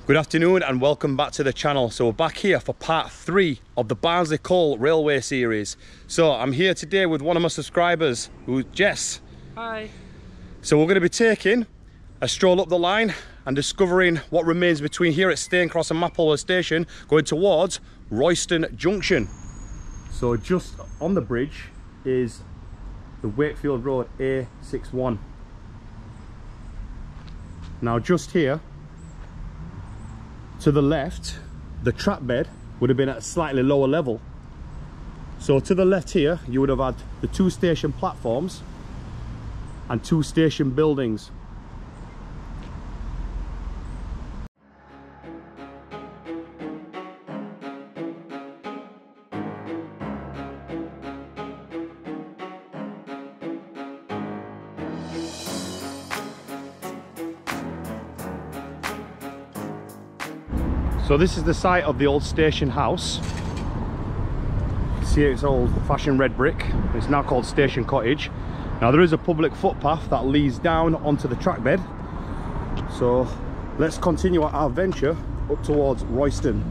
Good afternoon and welcome back to the channel. So we're back here for part 3 of the Barnsley Coal Railway series. So I'm here today with one of my subscribers, who's Jess. Hi. So we're going to be taking a stroll up the line and discovering what remains between here at Staincross and Mapplewell station, going towards Royston Junction. So just on the bridge is the Wakefield Road A61. Now just here to the left, the track bed would have been at a slightly lower level. So to the left here, you would have had the 2 station platforms and 2 station buildings. So this is the site of the old station house. You can see it's old-fashioned red brick. It's now called Station Cottage. Now there is a public footpath that leads down onto the track bed. So let's continue our venture up towards Royston.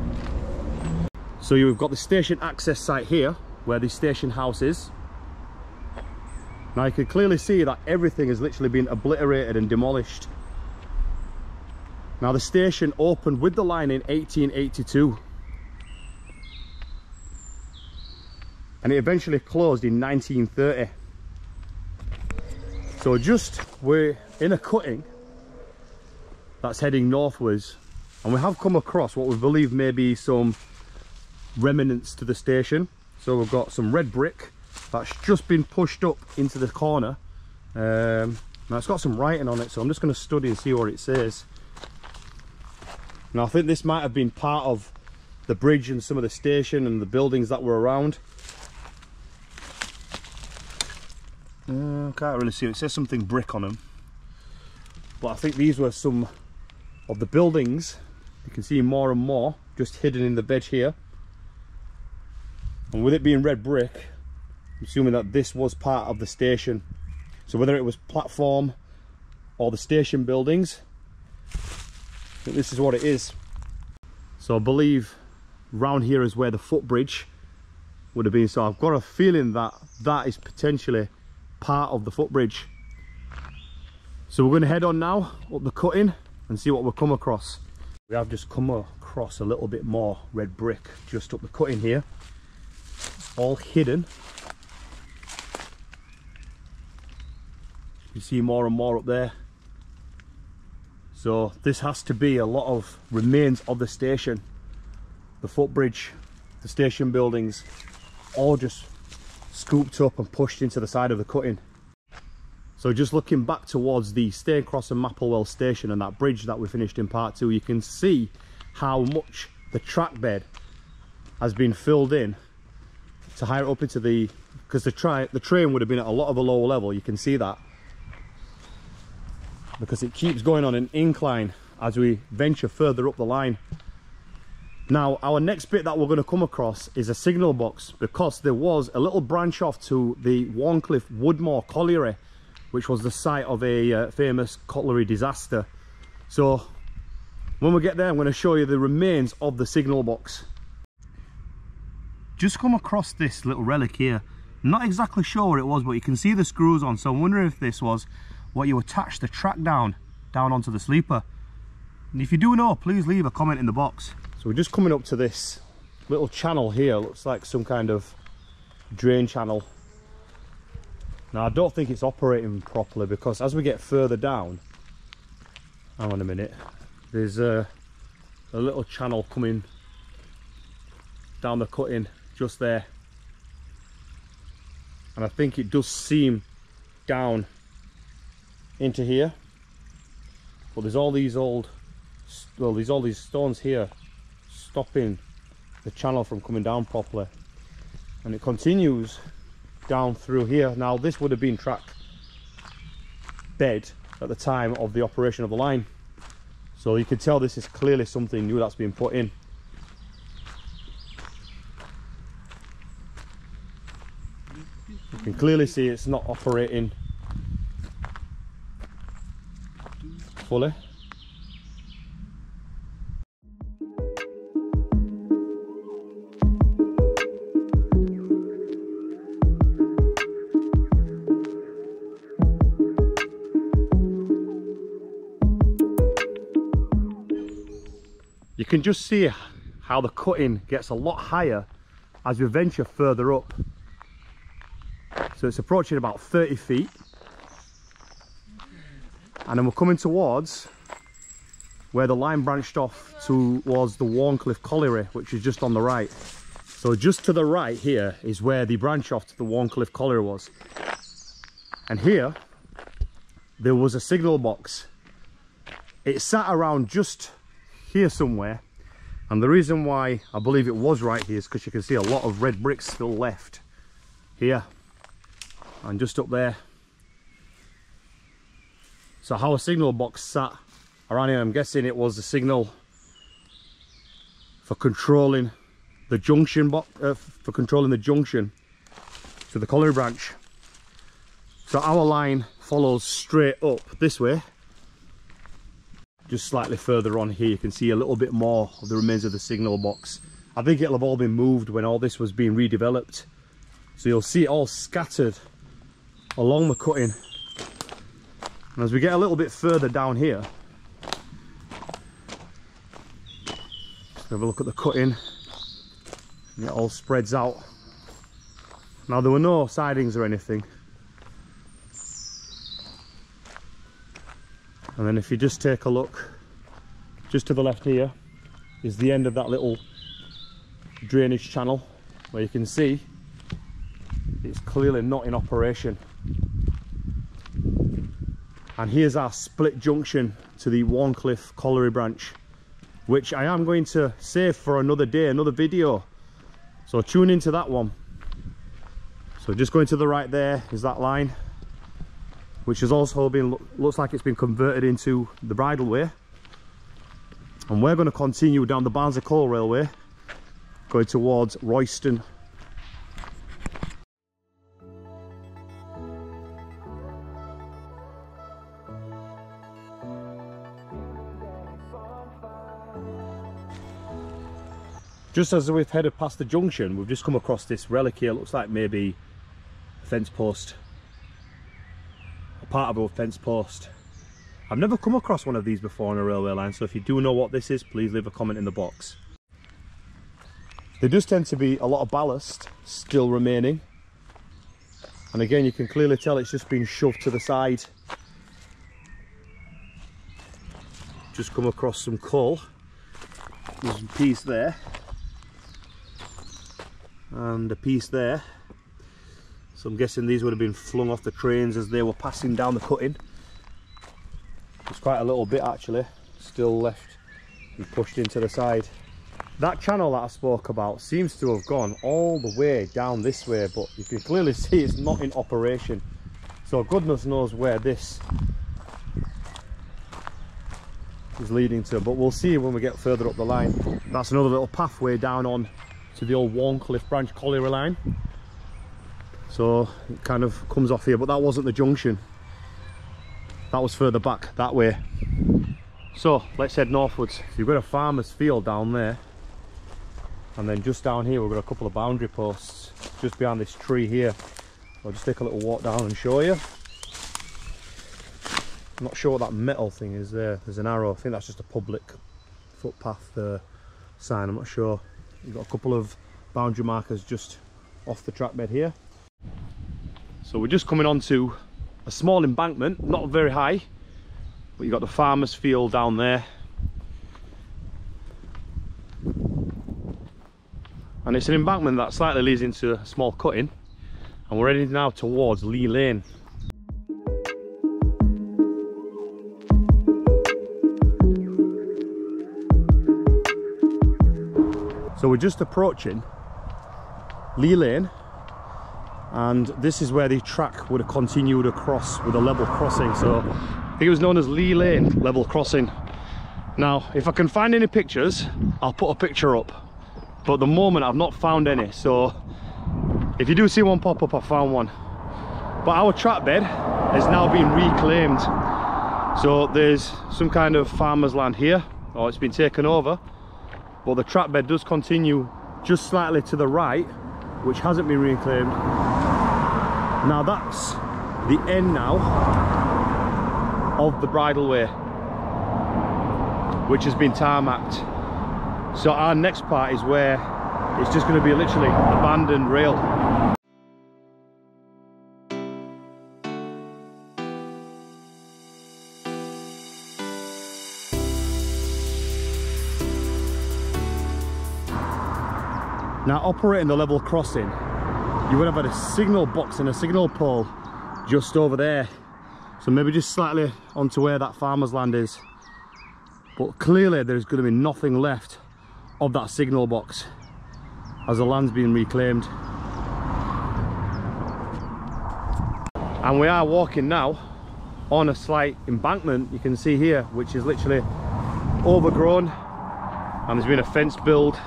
So you've got the station access site here, where the station house is. Now you can clearly see that everything has literally been obliterated and demolished. Now the station opened with the line in 1882 and it eventually closed in 1930. So we're in a cutting that's heading northwards, and we have come across what we believe may be some remnants to the station. So we've got some red brick that's just been pushed up into the corner. Now it's got some writing on it, so I'm just going to study and see what it says. Now I think this might have been part of the bridge and some of the station and the buildings that were around. Can't really see it. It says something brick on them, but I think these were some of the buildings. You can see more and more just hidden in the veg here, and with it being red brick, I'm assuming that this was part of the station. So whether it was platform or the station buildings, I think this is what it is. So I believe round here is where the footbridge would have been. So I've got a feeling that that is potentially part of the footbridge. So we're going to head on now up the cutting and see what we'll come across. We have just come across a little bit more red brick just up the cutting here. It's all hidden. You see more and more up there. So this has to be a lot of remains of the station. The footbridge, the station buildings, all just scooped up and pushed into the side of the cutting. So just looking back towards the Staincross and Mapplewell station and that bridge that we finished in part 2, you can see how much the track bed has been filled in to higher up into the, because the train would have been at a lot of a lower level. You can see that, because it keeps going on an incline as we venture further up the line. Now our next bit that we're going to come across is a signal box, because there was a little branch off to the Warncliffe Woodmore Colliery, which was the site of a famous colliery disaster. So when we get there, I'm going to show you the remains of the signal box. Just come across this little relic here. Not exactly sure what it was, but you can see the screws on, so I'm wondering if this was what you attach the track down onto the sleeper. And if you do know, please leave a comment in the box. So we're just coming up to this little channel here. Looks like some kind of drain channel. Now I don't think it's operating properly, because as we get further down, hang on a minute, there's a little channel coming down the cutting just there, and I think it does seam down into here, but there's all these all these stones here stopping the channel from coming down properly, and it continues down through here. Now this would have been track bed at the time of the operation of the line, so you can tell this is clearly something new that's been put in. You can clearly see it's not operating fully. can just see how the cutting gets a lot higher as we venture further up. So it's approaching about 30 feet. And then we're coming towards where the line branched off towards the Warncliffe Colliery, which is just on the right. So just to the right here is where the branch off to the Warncliffe Colliery was. And here, there was a signal box. It sat around just here somewhere. And the reason why I believe it was right here is because you can see a lot of red bricks still left here and just up there. So how a signal box sat around here, I'm guessing it was a signal for controlling the junction box, to the colliery branch. So our line follows straight up this way. Just slightly further on here, you can see a little bit more of the remains of the signal box. I think it'll have all been moved when all this was being redeveloped. So you'll see it all scattered along the cutting. And as we get a little bit further down here, just have a look at the cutting, and it all spreads out. Now there were no sidings or anything. And then if you just take a look, just to the left here is the end of that little drainage channel, where you can see it's clearly not in operation. And here's our split junction to the Warncliffe Colliery branch, which I am going to save for another day, another video. So tune into that one. So just going to the right there is that line, which has also been, looks like it's been converted into the bridleway. And we're going to continue down the Barnsley Coal Railway, going towards Royston. Just as we've headed past the junction, we've just come across this relic here. Looks like maybe a fence post, a part of a fence post. I've never come across one of these before on a railway line, so if you do know what this is, please leave a comment in the box. There does tend to be a lot of ballast still remaining, and again you can clearly tell it's just been shoved to the side. Just come across some coal. There's a piece there and a piece there, so I'm guessing these would have been flung off the trains as they were passing down the cutting. There's quite a little bit actually still left and pushed into the side. That channel that I spoke about seems to have gone all the way down this way, but you can clearly see it's not in operation, so goodness knows where this is leading to, but we'll see when we get further up the line. That's another little pathway down on to the old Warncliffe branch colliery line, so it kind of comes off here, but that wasn't the junction, that was further back that way. So let's head northwards. You've got a farmer's field down there, and then just down here we've got a couple of boundary posts just behind this tree here. I'll just take a little walk down and show you. I'm not sure what that metal thing is there. There's an arrow. I think that's just a public footpath sign. I'm not sure. You've got a couple of boundary markers just off the track bed here. So we're just coming onto a small embankment, not very high, but you've got the farmer's field down there. And it's an embankment that slightly leads into a small cutting, and we're heading now towards Lee Lane. So we're just approaching Lee Lane, and this is where the track would have continued across with a level crossing. So I think it was known as Lee Lane level crossing. Now if I can find any pictures, I'll put a picture up, but at the moment I've not found any, so if you do see one pop up, I found one. But our track bed has now been reclaimed, so there's some kind of farmer's land here, or it's been taken over. But the track bed does continue just slightly to the right, which hasn't been reclaimed. Now that's the end now of the bridleway, which has been tarmacked. So our next part is where it's just going to be literally abandoned rail. Now, operating the level crossing, you would have had a signal box and a signal pole just over there. So maybe just slightly onto where that farmer's land is. But clearly there's going to be nothing left of that signal box as the land's being reclaimed. And we are walking now on a slight embankment, you can see here, which is literally overgrown, and there's been a fence built.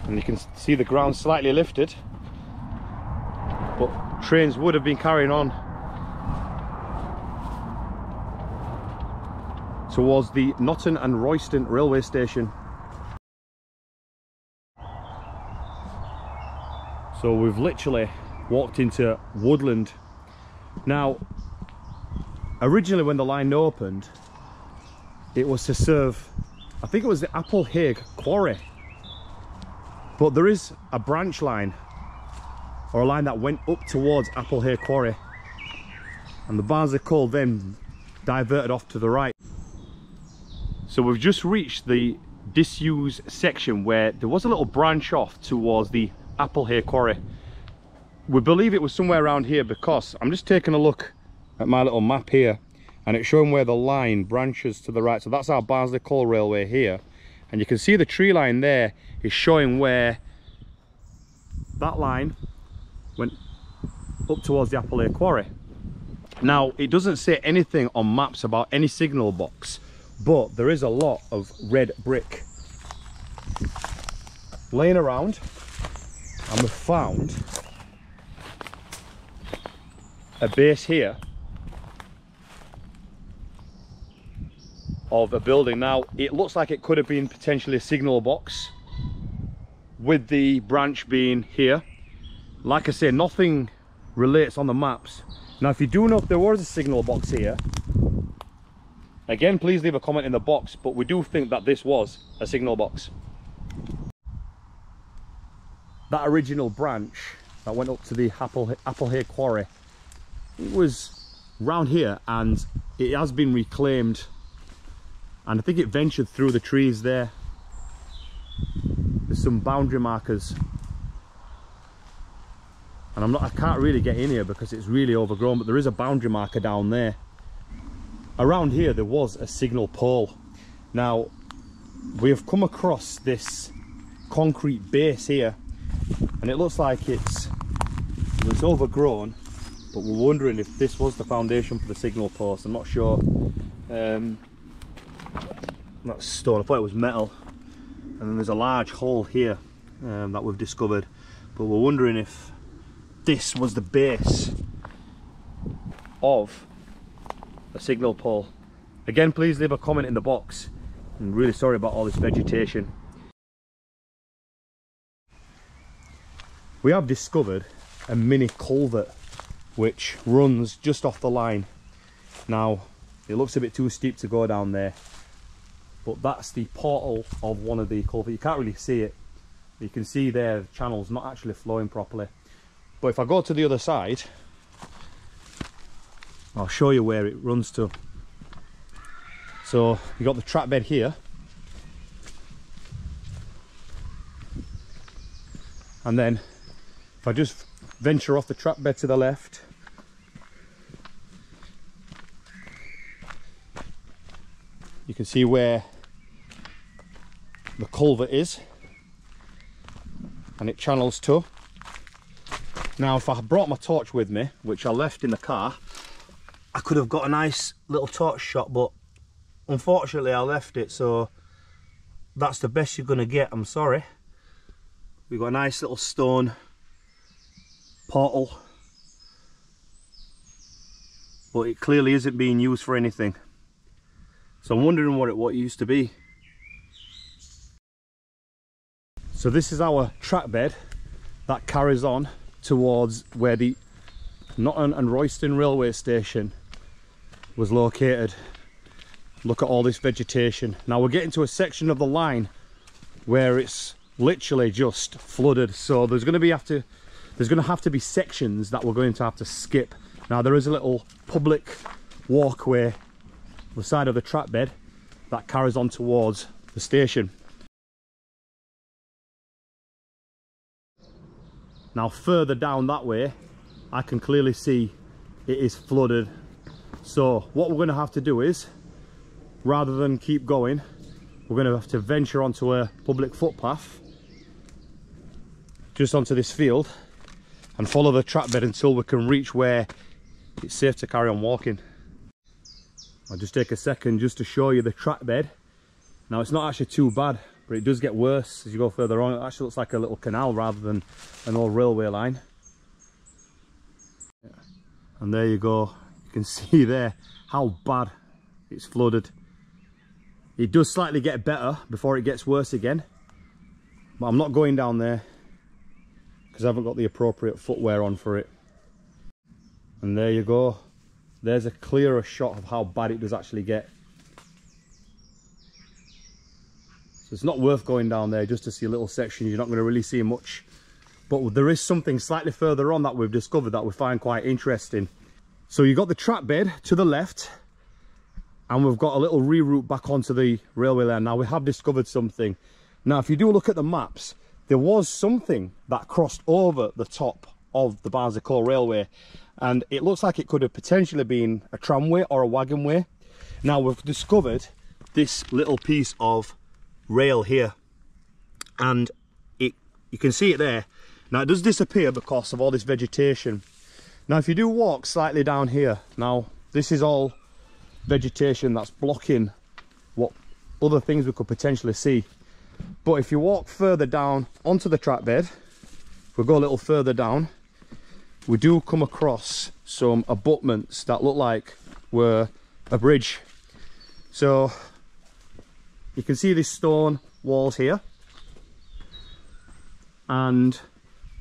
And you can see the ground slightly lifted, but trains would have been carrying on towards the Notton and Royston railway station. So we've literally walked into woodland. Now, originally when the line opened, it was to serve, I think it was the Mapplewell quarry. But there is a branch line, or a line that went up towards Mapplewell quarry, and the Barnsley coal then diverted off to the right. So we've just reached the disused section where there was a little branch off towards the Mapplewell quarry. We believe it was somewhere around here because I'm just taking a look at my little map here, and it's showing where the line branches to the right. So that's our Barnsley coal railway here, and you can see the tree line there is showing where that line went up towards the Mapplewell quarry. Now, it doesn't say anything on maps about any signal box, but there is a lot of red brick laying around, and we've found a base here of a building. Now, it looks like it could have been potentially a signal box, with the branch being here. Like I say, nothing relates on the maps. Now, if you do know if there was a signal box here, again, please leave a comment in the box, but we do think that this was a signal box. That original branch that went up to the Mapplewell quarry, it was round here, and it has been reclaimed, and I think it ventured through the trees there. There's some boundary markers, and I can't really get in here because it's really overgrown, but there is a boundary marker down there. Around here there was a signal pole. Now, we have come across this concrete base here, and it looks like it's overgrown, but we're wondering if this was the foundation for the signal post. I'm not sure. That's stone, I thought it was metal. And then there's a large hole here that we've discovered, but we're wondering if this was the base of a signal pole. Again, please leave a comment in the box. I'm really sorry about all this vegetation. We have discovered a mini culvert which runs just off the line. Now, it looks a bit too steep to go down there, but that's the portal of one of the culverts. You can't really see it. You can see there the channel's not actually flowing properly. But if I go to the other side, I'll show you where it runs to. So you got the track bed here, and then if I just venture off the track bed to the left, you can see where the culvert is, and it channels to. Now, if I brought my torch with me, which I left in the car, I could have got a nice little torch shot, but unfortunately I left it, so that's the best you're going to get. I'm sorry. We've got a nice little stone portal, but it clearly isn't being used for anything. So I'm wondering what it used to be. So this is our track bed that carries on towards where the Notton and Royston railway station was located. look at all this vegetation. Now we're getting to a section of the line where it's literally just flooded, so there's going to have to be sections that we're going to have to skip. Now there is a little public walkway on the side of the track bed that carries on towards the station. Now further down that way I can clearly see it is flooded, so what we're going to have to do is, rather than keep going, we're going to have to venture onto a public footpath just onto this field and follow the track bed until we can reach where it's safe to carry on walking. I'll just take a second just to show you the track bed. Now it's not actually too bad, but it does get worse as you go further on. It actually looks like a little canal rather than an old railway line. And there you go, you can see there how bad it's flooded. It does slightly get better before it gets worse again, but I'm not going down there because I haven't got the appropriate footwear on for it. And there you go, there's a clearer shot of how bad it does actually get. So it's not worth going down there just to see a little section. You're not going to really see much. But there is something slightly further on that we've discovered that we find quite interesting. So you've got the track bed to the left, and we've got a little reroute back onto the railway line. Now we have discovered something. Now if you do look at the maps, there was something that crossed over the top of the Barnsley Railway, and it looks like it could have potentially been a tramway or a wagonway. Now we've discovered this little piece of rail here, and you can see it there. Now it does disappear because of all this vegetation. Now if you do walk slightly down here, now this is all vegetation that's blocking what other things we could potentially see. But if you walk further down onto the track bed, if we go a little further down, we do come across some abutments that look like were a bridge. So you can see these stone walls here, and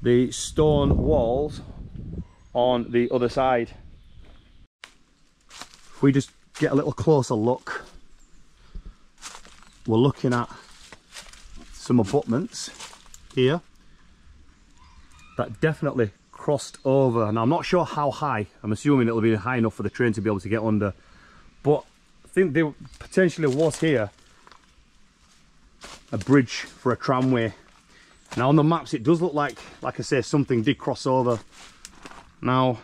the stone walls on the other side. If we just get a little closer look, we're looking at some abutments here that definitely crossed over. Now I'm not sure how high, I'm assuming it'll be high enough for the train to be able to get under, but I think there potentially was here a bridge for a tramway. Now on the maps it does look like I say, something did cross over. Now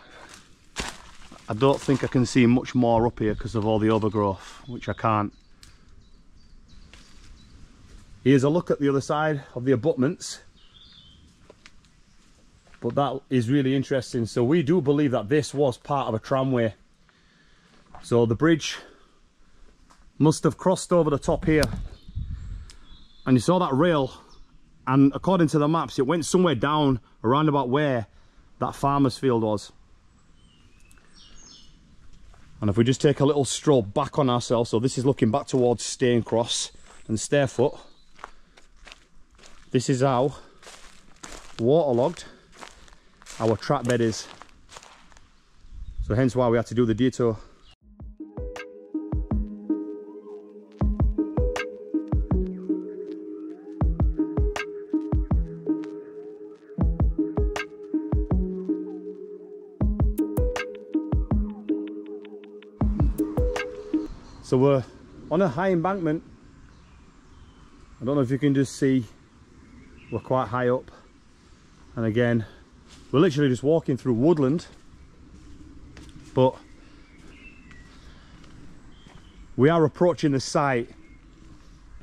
I don't think I can see much more up here because of all the overgrowth, which I can't. Here's a look at the other side of the abutments, but that is really interesting. So we do believe that this was part of a tramway. So the bridge must have crossed over the top here, and you saw that rail, and according to the maps it went somewhere down around about where that farmer's field was. And if we just take a little stroll back on ourselves, so this is looking back towards Staincross and Stairfoot, this is how waterlogged our track bed is. So hence why we had to do the detour. So we're on a high embankment. I don't know if you can just see, we're quite high up. And again, we're literally just walking through woodland, but we are approaching the site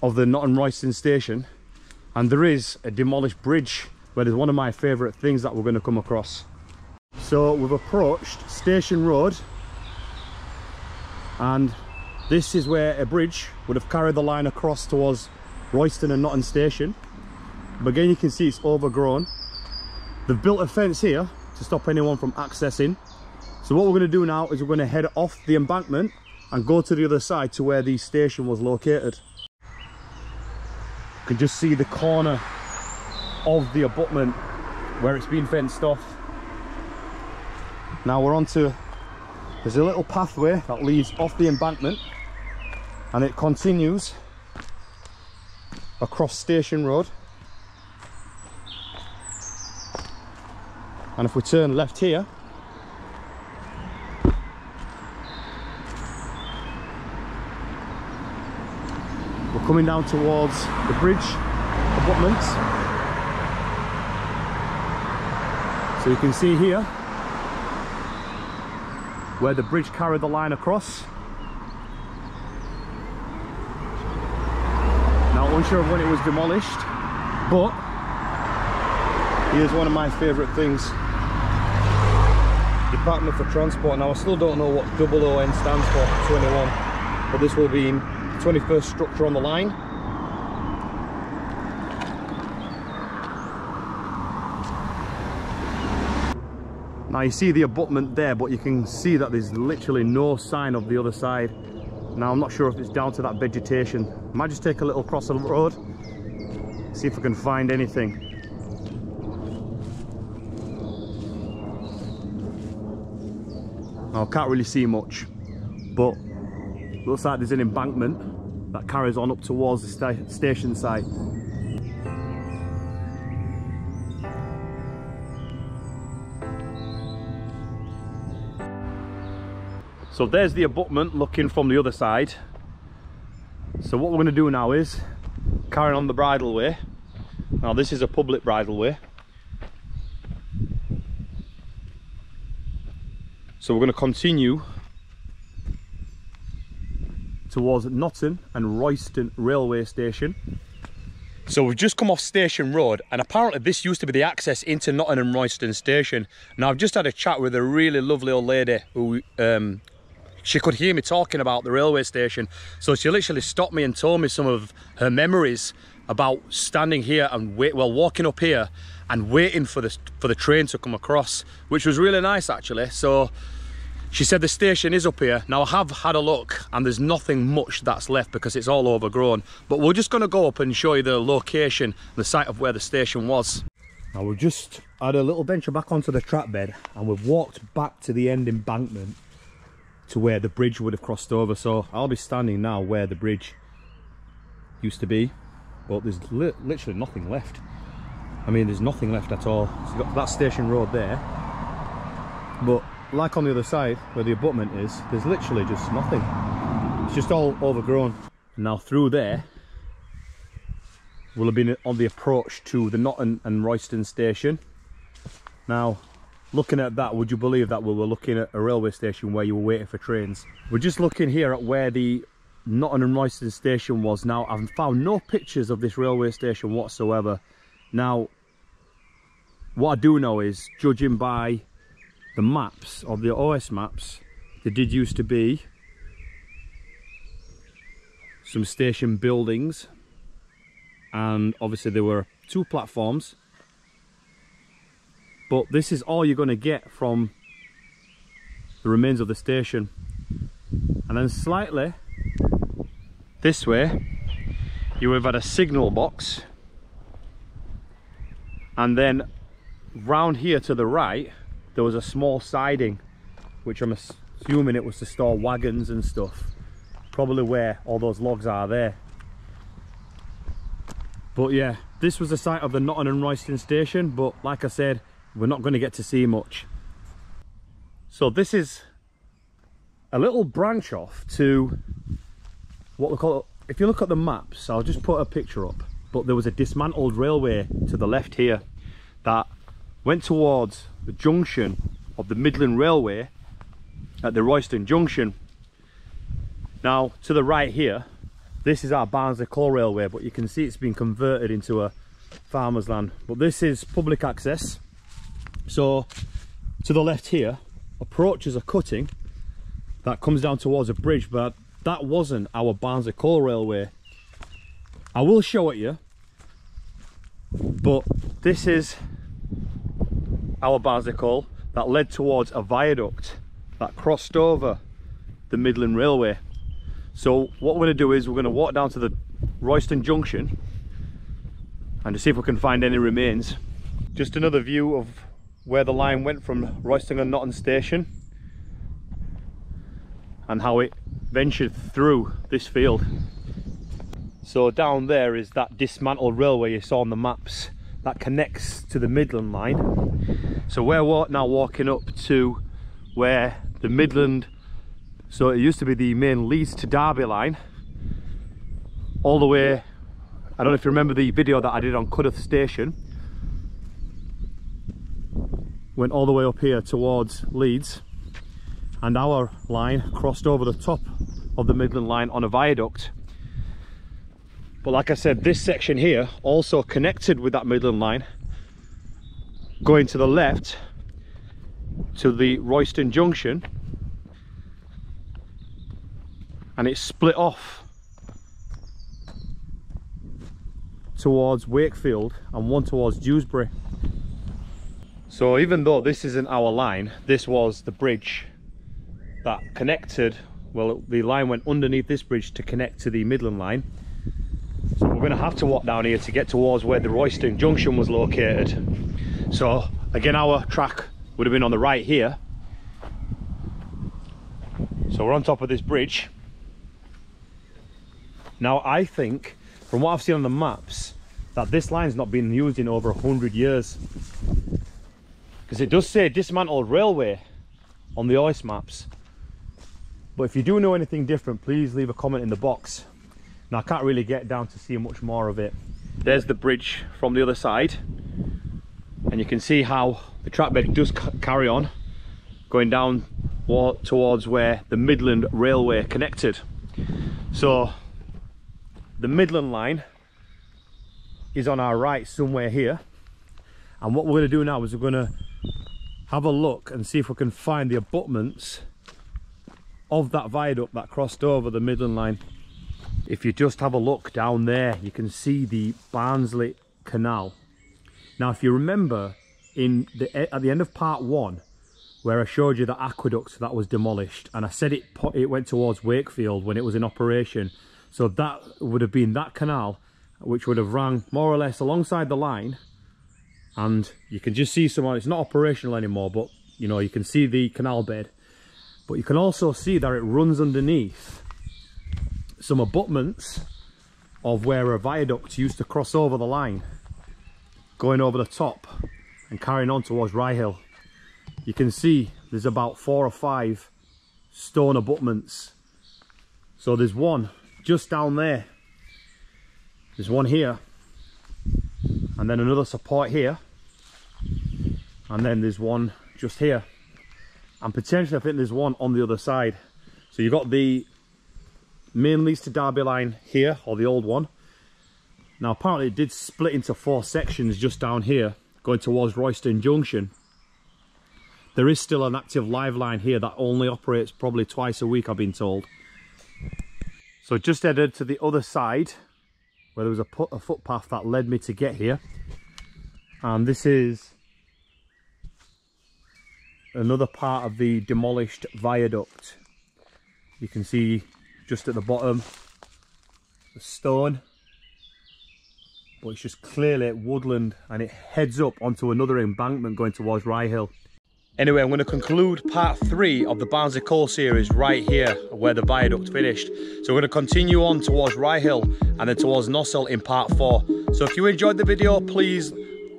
of the Notton Royston station, and there is a demolished bridge where there's one of my favourite things that we're going to come across. So we've approached Station Road, and this is where a bridge would have carried the line across towards Royston and Notton station. But again, you can see it's overgrown. They've built a fence here to stop anyone from accessing. So what we're going to do now is we're going to head off the embankment and go to the other side to where the station was located. You can just see the corner of the abutment where it's been fenced off. Now we're onto, there's a little pathway that leads off the embankment, and it continues across Station Road. And if we turn left here, we're coming down towards the bridge abutments. So you can see here where the bridge carried the line across. Now, unsure of when it was demolished, but here's one of my favourite things. Department for Transport. Now, I still don't know what OON stands for, 21, but this will be in 21st structure on the line. Now you see the abutment there, but you can see that there's literally no sign of the other side. Now I'm not sure if it's down to that vegetation. I might just take a little cross the road, see if I can find anything. Now, I can't really see much, but looks like there's an embankment that carries on up towards the station site. So there's the abutment looking from the other side. So what we're going to do now is carry on the bridleway. Now this is a public bridleway. So we're going to continue towards Notton and Royston railway station. So we've just come off Station Road, and apparently this used to be the access into Notton and Royston station. Now I've just had a chat with a really lovely old lady who she could hear me talking about the railway station, so she literally stopped me and told me some of her memories about standing here and walking up here and waiting for the train to come across, which was really nice actually. So she said the station is up here. Now I have had a look and there's nothing much that's left because it's all overgrown, but we're just going to go up and show you the location, the site of where the station was. Now we've just had a little venture back onto the track bed and we've walked back to the end embankment to where the bridge would have crossed over. So I'll be standing now where the bridge used to be, but there's literally nothing left. I mean, there's nothing left at all. So you've got that Station Road there, but like on the other side where the abutment is, there's literally just nothing. It's just all overgrown. Now through there will have been on the approach to the Notton and Royston station. Now looking at that, would you believe that we were looking at a railway station where you were waiting for trains? We're just looking here at where the Notton and Royston station was. Now I've found no pictures of this railway station whatsoever. Now what I do know is, judging by the maps of the OS maps, there did used to be some station buildings, and obviously there were 2 platforms, but this is all you're going to get from the remains of the station. And then slightly this way you would have had a signal box, and then round here to the right there was a small siding, which I'm assuming it was to store wagons and stuff, probably where all those logs are there. But yeah, this was the site of the Notton and Royston station, but like I said, we're not going to get to see much. So this is a little branch off to what we call, if you look at the maps, I'll just put a picture up, but there was a dismantled railway to the left here that went towards the junction of the Midland Railway at the Royston junction. Now to the right here, this is our Barnsley Coal Railway, but you can see it's been converted into a farmer's land. But this is public access. So to the left here approaches a cutting that comes down towards a bridge, but that wasn't our Barnsley Coal Railway. I will show it you, but this is our Barnsley Coal that led towards a viaduct that crossed over the Midland Railway. So what we're going to do is we're going to walk down to the Royston junction and to see if we can find any remains. Just another view of where the line went from Royston and Notton station. and how it ventured through this field. So down there is that dismantled railway you saw on the maps that connects to the Midland line. So we're now walking up to where the Midland, so it used to be the main Leeds to Derby line, all the way, I don't know if you remember the video that I did on Cudworth Station, went all the way up here towards Leeds, and our line crossed over the top of the Midland line on a viaduct. But like I said, this section here also connected with that Midland line, going to the left to the Royston junction, and it split off towards Wakefield and one towards Dewsbury. So even though this isn't our line, this was the bridge that connected, well, the line went underneath this bridge to connect to the Midland line. So we're going to have to walk down here to get towards where the Royston junction was located. So again, our track would have been on the right here. So we're on top of this bridge. Now I think, from what I've seen on the maps, that this line's not been used in over 100 years. Because it does say dismantled railway on the OIS maps. But if you do know anything different, please leave a comment in the box. Now I can't really get down to see much more of it. There's the bridge from the other side, and you can see how the track bed does carry on going down towards where the Midland Railway connected. So the Midland line is on our right somewhere here, and what we're going to do now is we're going to have a look and see if we can find the abutments of that viaduct that crossed over the Midland line. If you just have a look down there, you can see the Barnsley Canal. Now if you remember at the end of part 1, where I showed you the aqueduct that was demolished, and I said it went towards Wakefield when it was in operation, so that would have been that canal which would have run more or less alongside the line. And you can just see it's not operational anymore, but you know, you can see the canal bed, but you can also see that it runs underneath some abutments of where a viaduct used to cross over the line, going over the top and carrying on towards Rye Hill. You can see there's about 4 or 5 stone abutments. So there's one just down there, there's one here, and then another support here, and then there's one just here, and potentially I think there's one on the other side. So you've got the main Leeds to Derby line here, or the old one. Now apparently it did split into 4 sections just down here going towards Royston junction. There is still an active live line here that only operates probably twice a week, I've been told. So just headed to the other side where there was a footpath that led me to get here, and this is another part of the demolished viaduct. You can see just at the bottom the stone, but it's just clearly woodland, and it heads up onto another embankment going towards Rye Hill. Anyway, I'm going to conclude part 3 of the Barnsley Coal series right here where the viaduct finished. So we're going to continue on towards Rye Hill and then towards Notton in part 4. So if you enjoyed the video, please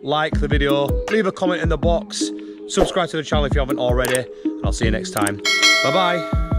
like the video, leave a comment in the box, subscribe to the channel if you haven't already, and I'll see you next time. Bye bye.